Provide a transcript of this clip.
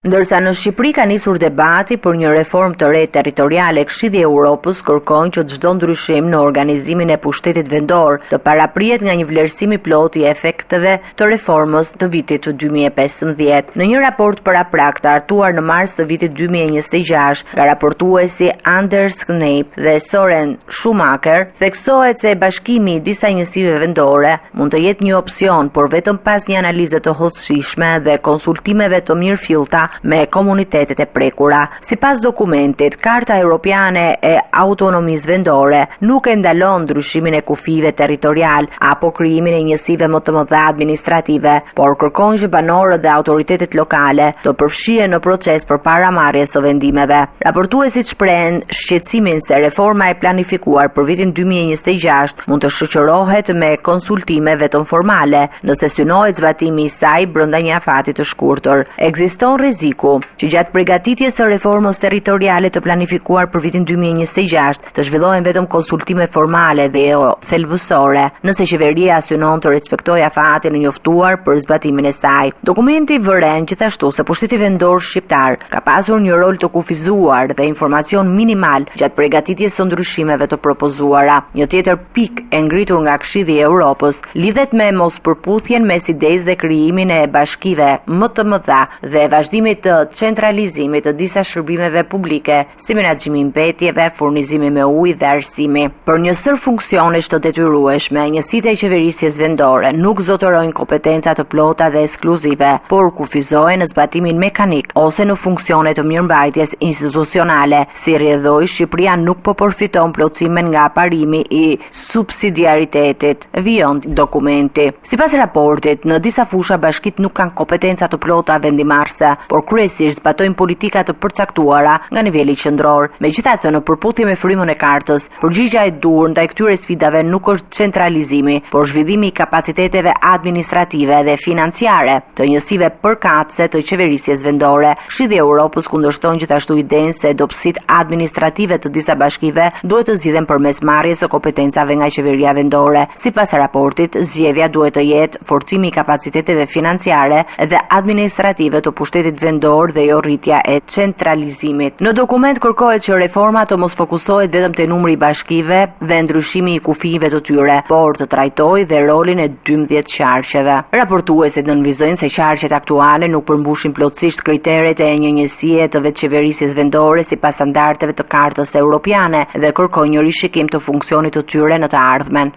Ndërsa në Shqipëri ka nisur debati për një reformë të re territoriale, Këshilli i Evropës kërkon që çdo ndryshim në organizimin e pushtetit vendor të paraprihet nga një vlerësim i plotë i efekteve të reformës të vitit 2015. Në një raport paraprak të hartuar në mars të vitit 2026 nga raportuesi Anders Kneip dhe Soren Schumacher, theksohet se bashkimi i disa njësive vendore mund të jetë një opsion, por vetëm pas një analize të hollësishme dhe konsultimeve të mirëfillta me komunitetet e prekura. Sipas dokumentit, Karta Europiane e Autonomisë Vendore nuk e ndalon ndryshimin e kufive territorial apo krijimin e njësive më të mëdha administrative, por kërkon që banorët dhe autoritetet lokale të përfshihen në proces përpara marrjes së vendimeve. Raportuesit shprehen shqetësimin se reforma e planifikuar për vitin 2026 mund të shoqërohet me konsultime vetëm formale, nëse synohet zbatimi i saj brenda një afati të shkurtër. Ekziston rreziku që gjatë përgatitjes së reformës territoriale të planifikuar për vitin 2026 të zhvillohen vetëm konsultime formale dhe jo thelbësore, nëse qeveria synon të respektojë afatin e njoftuar për zbatimin e saj. Dokumenti vëren gjithashtu se pushteti vendor shqiptar ka pasur një rol të kufizuar dhe informacion minimal gjatë përgatitjes së ndryshimeve të propozuara. Një tjetër pikë e ngritur nga Këshilli i Evropës lidhet me mospërputhjen mes idesë dhe krijimin e bashkive më të mëdha dhe vazhdimit të centralizimit të disa shërbimeve publike, si menaxhimi i mbetjeve, furnizimi me ujë dhe arsimi. Për një sër funksionesh të detyrueshme, njësitë e qeverisjes vendore nuk zotërojnë kompetenca të plota dhe ekskluzive, por kufizohen në zbatimin mekanik ose në funksione të mirëmbajtjes institucionale. Si rrjedhoi, Shqipëria nuk po përfiton plotësimen nga parimi i subsidiaritetit, vijon dokumenti. Sipas raportit, në disa fusha bashkit nuk kanë kompetenca të plota vendimarrëse, por kryesisht zbatojnë politika të përcaktuara nga niveli qendror. Megjithatë, në përputhje me frymën e kartës, përgjigjja e dur ndaj këtyre sfidave nuk është centralizimi, por zhvillimi i kapaciteteve administrative dhe financiare të njësive përkatëse të qeverisjes vendore. Këshilli i Evropës kundërshton gjithashtu idenë se dobësitë administrative të disa bashkive duhet të zgjidhen përmes marrjes së kompetencave nga qeveria vendore. Sipas raportit, zgjedhja duhet të jetë forcimi i kapaciteteve financiare dhe administrative të pushtetit vendor dhe jo rritja e centralizimit. Në dokument kërkohet që reforma të mos fokusohet vetëm te numri i bashkive dhe ndryshimi i kufive të tyre, por të trajtojë dhe rolin e 12 qarqeve. Raportuesit nënvizojnë se qarqet aktuale nuk përmbushin plotësisht kriteret e një njësie të vetëqeverisjes vendore sipas standardeve të Kartës Europiane dhe kërkojnë një rishikim të funksionit të tyre në të ardhmen.